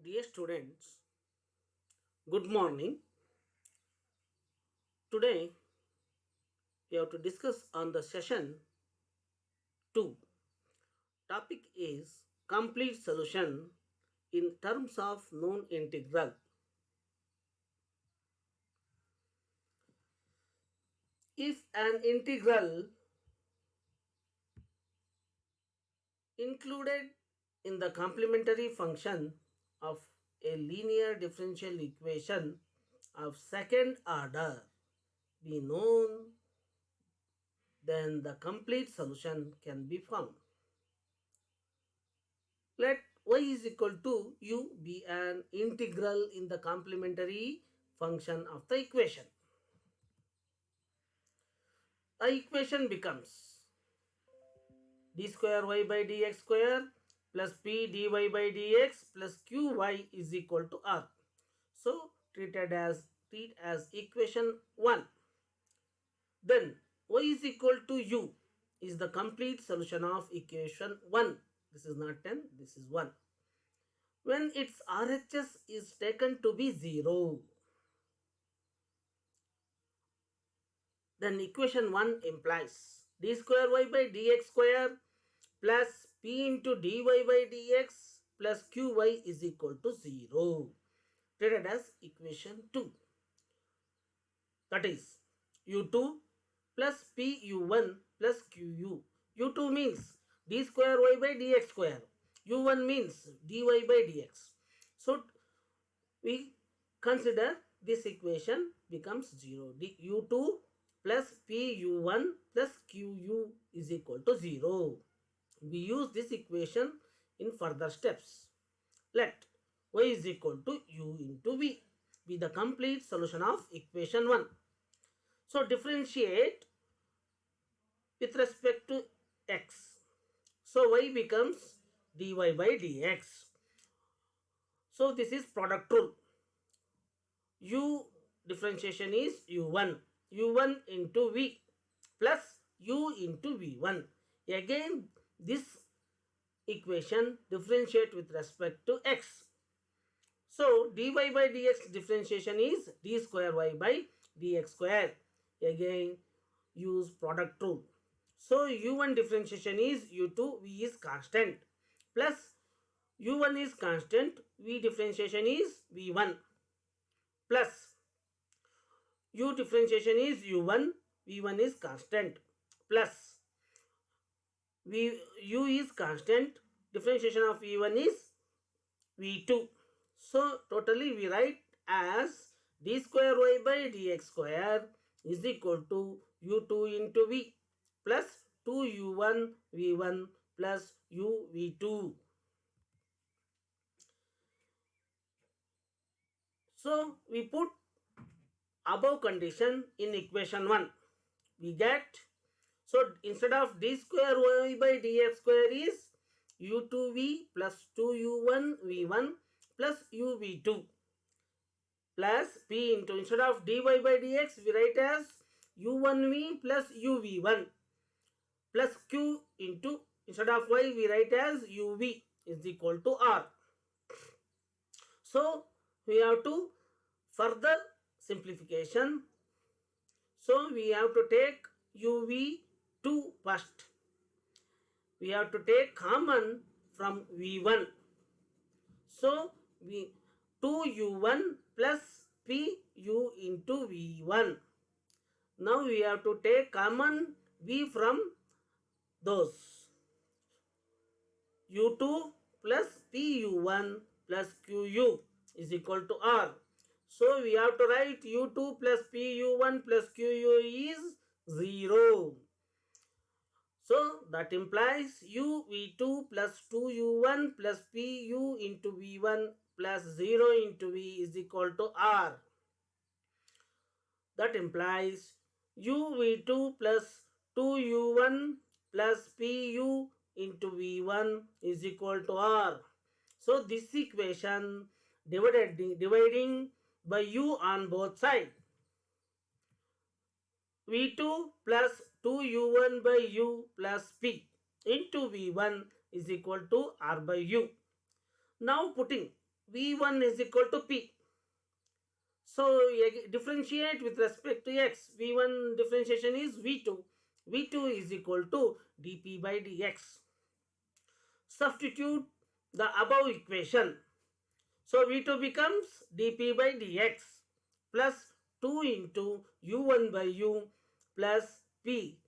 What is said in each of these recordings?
Dear students, good morning. Today we have to discuss on the session 2. Topic is complete solution in terms of known integral. If an integral included in the complementary function of a linear differential equation of second order be known, then the complete solution can be found. Let y is equal to u be an integral in the complementary function of the equation. The equation becomes d square y by dx square plus p dy by dx plus qy is equal to r. So treat as equation 1. Then y is equal to u is the complete solution of equation 1. This is not 10, this is 1. When its RHS is taken to be 0, then equation 1 implies d square y by dx square plus p into dy by dx plus qy is equal to 0, treated as equation 2. That is u2 plus pu1 plus qu. u2 means d square y by dx square. u1 means dy by dx. So we consider this equation becomes 0. u2 plus pu1 plus qu is equal to 0. We use this equation in further steps. Let y is equal to u into v be the complete solution of equation 1. So differentiate with respect to x. So y becomes dy by dx. So this is product rule. U differentiation is u1 into v plus u into v1. Again this equation differentiate with respect to x. So dy by dx differentiation is d square y by dx square. Again use product rule. So u1 differentiation is u2, v is constant, plus u1 is constant, v differentiation is v1, plus u differentiation is u1, v1 is constant, plus u is constant, differentiation of v1 is v2. So totally we write as d square y by dx square is equal to u2 into v plus 2u1 v1 plus u v2. So we put above condition in equation 1. We get, so instead of d square y by dx square is u2v plus 2u1 v1 plus u v2 plus p into, instead of dy by dx we write as u1v plus uv1 plus q into, instead of y we write as uv is equal to r. So we have to further simplification. So we have to take uv2 first. We have to take common from v1. So we 2u1 plus pu into v1. Now we have to take common v from those. u2 plus pu1 plus qu is equal to r. So we have to write u2 plus pu1 plus qu is 0. So that implies u v2 plus 2u1 plus pu into v1 plus 0 into v is equal to r. That implies u v2 plus 2u1 plus pu into v1 is equal to r. So this equation dividing by u on both sides. v2 plus 2u1 by u plus p into v1 is equal to r by u. Now putting V1 is equal to P. So differentiate with respect to x. V1 differentiation is V2. V2 is equal to dP by dx. Substitute the above equation. So V2 becomes dP by dx plus 2 into U1 by U plus P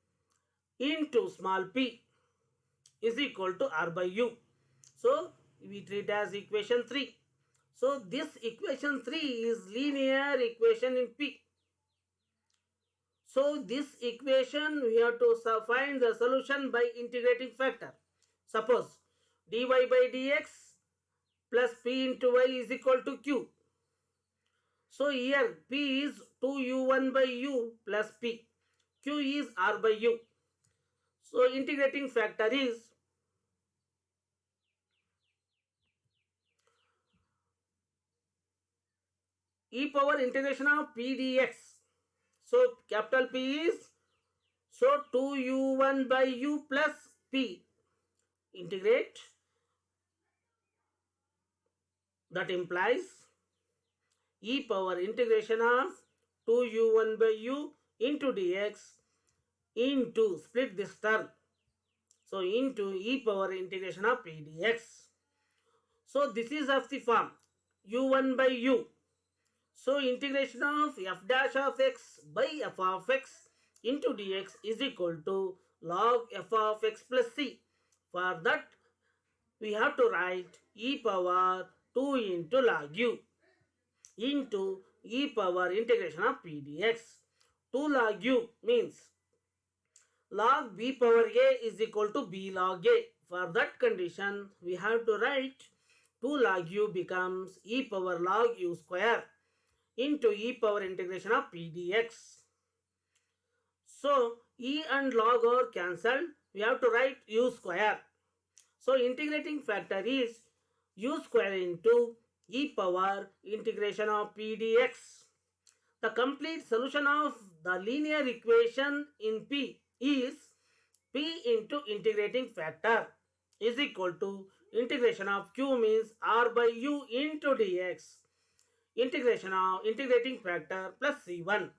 into small p is equal to R by U. So we treat as equation 3. So this equation 3 is linear equation in P. So this equation we have to find the solution by integrating factor. Suppose dy by dx plus p into y is equal to q. So here p is 2u1 by u plus p. Q is r by u. So integrating factor is e power integration of p dx. So capital P is, so 2u1 by u plus p. Integrate. That implies e power integration of 2u1 by u into dx into, split this term. So into e power integration of p dx. So this is of the form u1 by u. So integration of f dash of x by f of x into dx is equal to log f of x plus c. For that we have to write e power 2 into log u into e power integration of p dx. 2 log u means log b power a is equal to b log a. For that condition we have to write 2 log u becomes e power log u square into e power integration of p dx. So e and log are cancelled. We have to write u square. So integrating factor is u square into e power integration of p dx. The complete solution of the linear equation in P is P into integrating factor is equal to integration of Q means R by U into dx. Integration of integrating factor plus C1.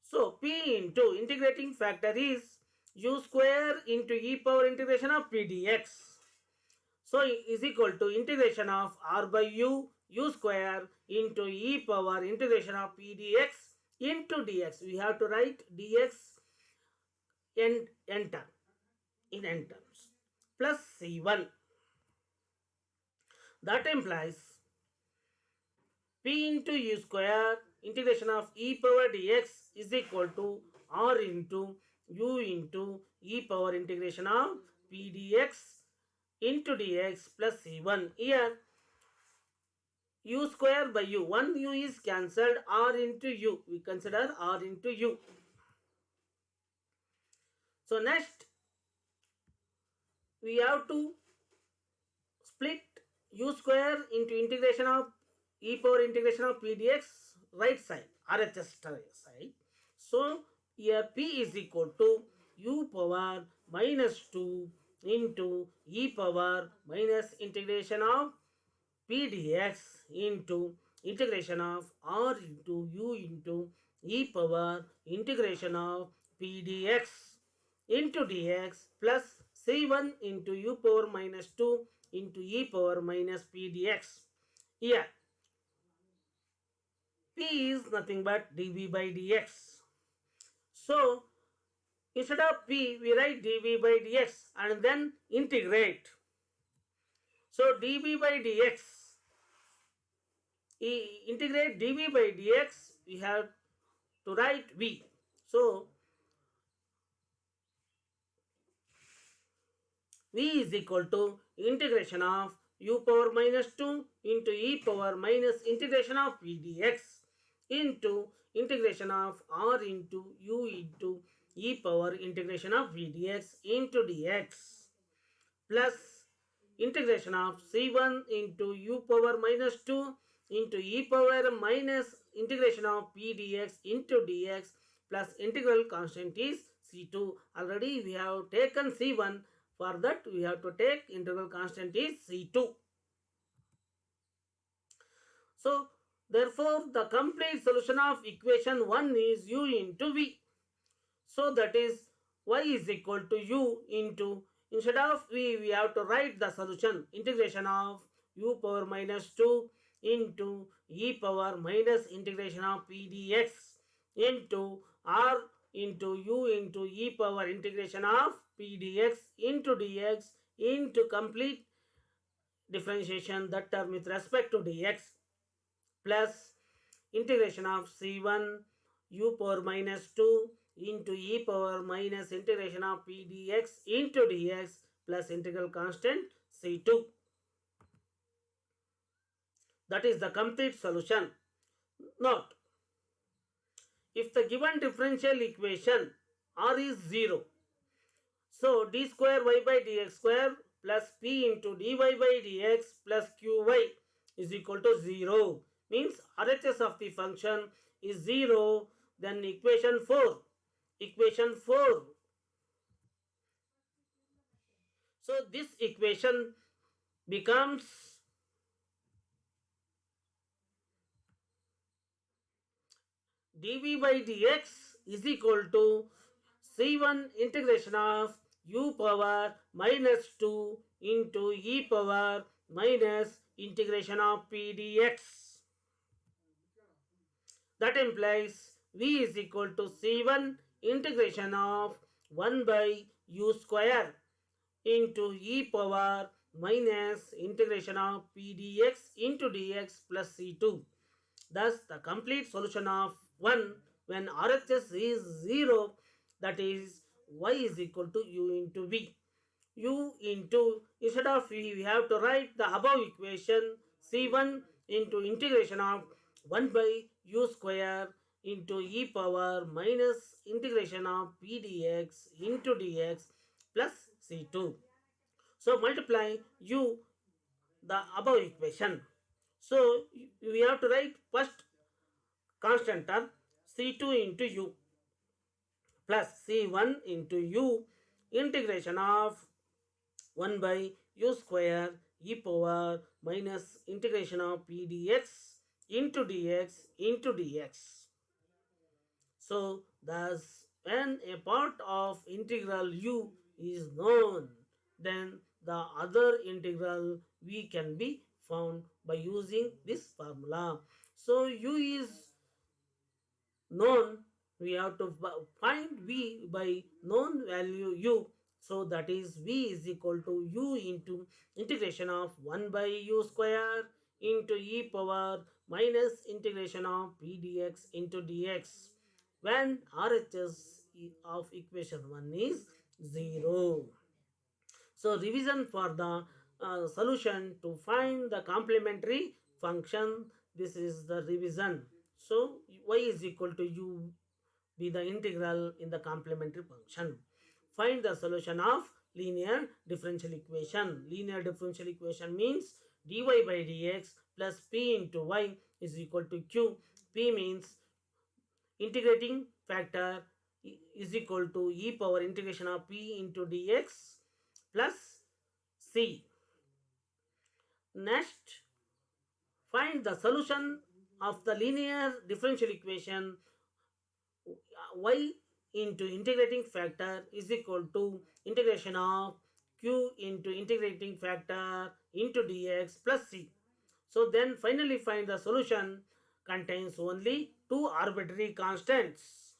So P into integrating factor is U square into e power integration of P dx. So is equal to integration of R by U square into e power integration of p dx into dx. We have to write dx in n terms plus c1. That implies p into u square integration of e power dx is equal to r into u into e power integration of p dx into dx plus c1. Here u square by u, 1 u is cancelled, r into u, we consider r into u. So next we have to split u square into integration of e power integration of p dx right side, RHS side. So here p is equal to u power minus 2 into e power minus integration of p dx into integration of r into u into e power integration of p dx into dx plus c1 into u power minus 2 into e power minus p dx. Here p is nothing but dv by dx. So instead of p we write dv by dx and then integrate. So dv by dx, integrate dv by dx, we have to write v. So v is equal to integration of u power minus 2 into e power minus integration of p dx into integration of r into u into e power integration of v dx into dx plus integration of c1 into u power minus 2 into e power minus integration of p dx into dx plus integral constant is c2. Already we have taken c1. For that we have to take integral constant is c2. So therefore the complete solution of equation 1 is u into v. So that is y is equal to u into, instead of v, we have to write the solution, integration of u power minus 2 into e power minus integration of p dx into r into u into e power integration of p dx into dx into complete differentiation, that term with respect to dx, plus integration of c1 u power minus 2 into e power minus integration of p dx into dx plus integral constant c2. That is the complete solution. Note, if the given differential equation r is 0, so d square y by dx square plus p into dy by dx plus qy is equal to 0. Means RHS of the function is 0. Then equation 4. Equation 4. So this equation becomes dv by dx is equal to c1 integration of u power minus 2 into e power minus integration of p dx. That implies v is equal to c1 integration of 1 by u square into e power minus integration of p dx into dx plus c2. Thus, the complete solution of 1 when RHS is 0, that is y is equal to u into v. U into, instead of v, we have to write the above equation c1 into integration of 1 by u square into e power minus integration of p dx into dx plus c2. So multiply u the above equation. So we have to write first constant term c2 into u plus c1 into u integration of 1 by u square e power minus integration of p dx into dx into dx. So thus when a part of integral u is known, then the other integral v can be found by using this formula. So u is known, we have to find v by known value u. So that is v is equal to u into integration of 1 by u square into e power minus integration of p dx into dx when RHS of equation 1 is 0. So revision for the solution to find the complementary function, this is the revision. So y is equal to u be the integral in the complementary function. Find the solution of linear differential equation. Linear differential equation means dy by dx plus p into y is equal to q. P means integrating factor is equal to e power integration of p into dx plus c. Next, find the solution of the linear differential equation y into integrating factor is equal to integration of q into integrating factor into dx plus c. So then finally find the solution contains only two arbitrary constants.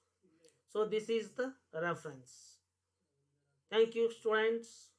So this is the reference. Thank you, students.